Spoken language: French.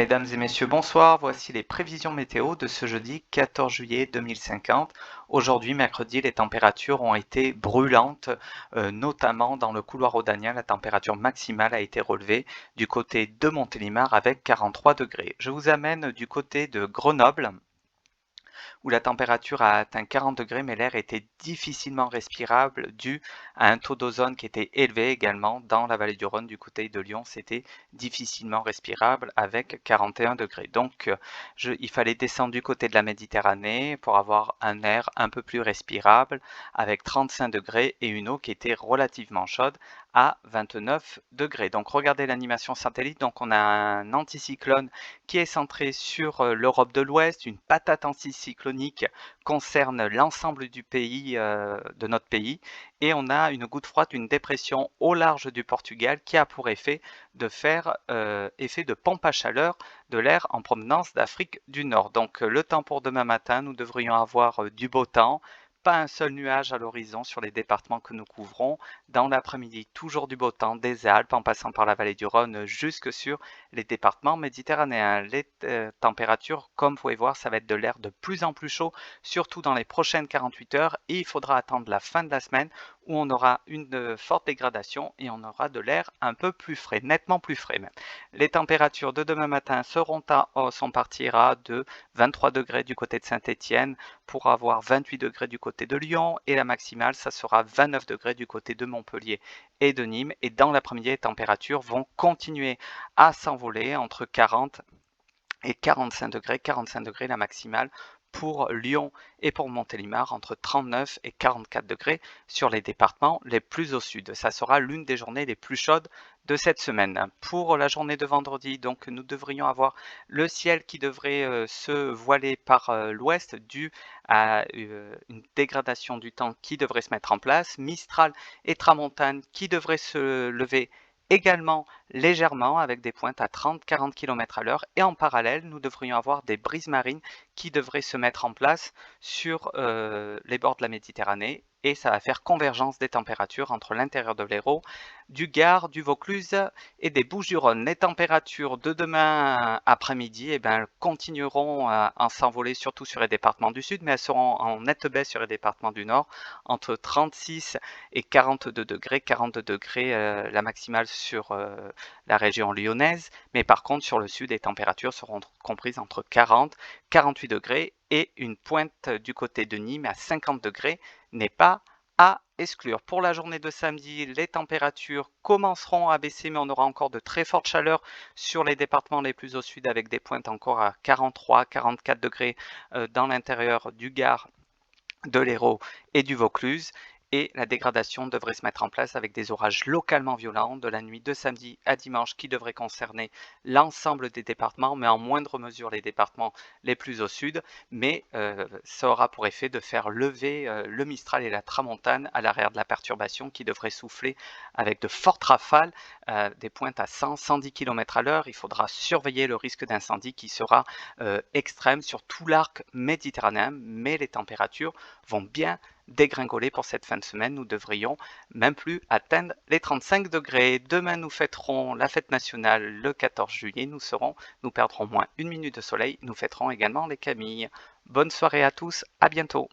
Mesdames et messieurs, bonsoir. Voici les prévisions météo de ce jeudi 14 juillet 2050. Aujourd'hui, mercredi, les températures ont été brûlantes, notamment dans le couloir rhodanien. La température maximale a été relevée du côté de Montélimar avec 43 degrés. Je vous amène du côté de Grenoble, où la température a atteint 40 degrés, mais l'air était difficilement respirable dû à un taux d'ozone qui était élevé également dans la vallée du Rhône. Du côté de Lyon, c'était difficilement respirable avec 41 degrés. Donc, il fallait descendre du côté de la Méditerranée pour avoir un air un peu plus respirable avec 35 degrés et une eau qui était relativement chaude à 29 degrés. Donc regardez l'animation satellite, donc on a un anticyclone qui est centré sur l'Europe de l'Ouest. Une patate anticyclonique concerne l'ensemble du pays, de notre pays, et on a une goutte froide, une dépression au large du Portugal qui a pour effet de faire effet de pompe à chaleur de l'air en provenance d'Afrique du Nord. Donc le temps pour demain matin, nous devrions avoir du beau temps. Pas un seul nuage à l'horizon sur les départements que nous couvrons. Dans l'après-midi, toujours du beau temps, des Alpes en passant par la vallée du Rhône jusque sur les départements méditerranéens. Les températures, comme vous pouvez voir, ça va être de l'air de plus en plus chaud, surtout dans les prochaines 48 heures, et il faudra attendre la fin de la semaine où on aura une forte dégradation et on aura de l'air un peu plus frais, nettement plus frais même. Les températures de demain matin seront à hausse, on partira de 23 degrés du côté de Saint-Étienne pour avoir 28 degrés du côté de Lyon, et la maximale, ça sera 29 degrés du côté de Montpellier et de Nîmes. Et dans l'après-midi, les températures vont continuer à s'envoler entre 40 et 45 degrés la maximale pour Lyon et pour Montélimar, entre 39 et 44 degrés sur les départements les plus au sud. Ça sera l'une des journées les plus chaudes de cette semaine. Pour la journée de vendredi, donc nous devrions avoir le ciel qui devrait se voiler par l'ouest dû à une dégradation du temps qui devrait se mettre en place. Mistral et tramontane qui devraient se lever également légèrement avec des pointes à 30-40 km à l'heure, et en parallèle nous devrions avoir des brises marines qui devraient se mettre en place sur les bords de la Méditerranée, et ça va faire convergence des températures entre l'intérieur de l'Hérault, du Gard, du Vaucluse et des Bouches-du-Rhône. Les températures de demain après-midi continueront à s'envoler surtout sur les départements du sud, mais elles seront en nette baisse sur les départements du nord, entre 36 et 42 degrés, 42 degrés la maximale sur la région lyonnaise, mais par contre sur le sud, les températures seront comprises entre 40 et 48 degrés, et une pointe du côté de Nîmes à 50 degrés n'est pas à exclure. Pour la journée de samedi, les températures commenceront à baisser, mais on aura encore de très fortes chaleurs sur les départements les plus au sud, avec des pointes encore à 43, 44 degrés dans l'intérieur du Gard, de l'Hérault et du Vaucluse. Et la dégradation devrait se mettre en place avec des orages localement violents de la nuit de samedi à dimanche qui devraient concerner l'ensemble des départements, mais en moindre mesure les départements les plus au sud. Mais ça aura pour effet de faire lever le Mistral et la Tramontane à l'arrière de la perturbation, qui devrait souffler avec de fortes rafales, des pointes à 100-110 km à l'heure. Il faudra surveiller le risque d'incendie qui sera extrême sur tout l'arc méditerranéen, mais les températures vont bien dégringoler pour cette fin de semaine. Nous devrions même plus atteindre les 35 degrés. Demain, nous fêterons la fête nationale le 14 juillet. Nous perdrons moins une minute de soleil. Nous fêterons également les Camilles. Bonne soirée à tous, à bientôt.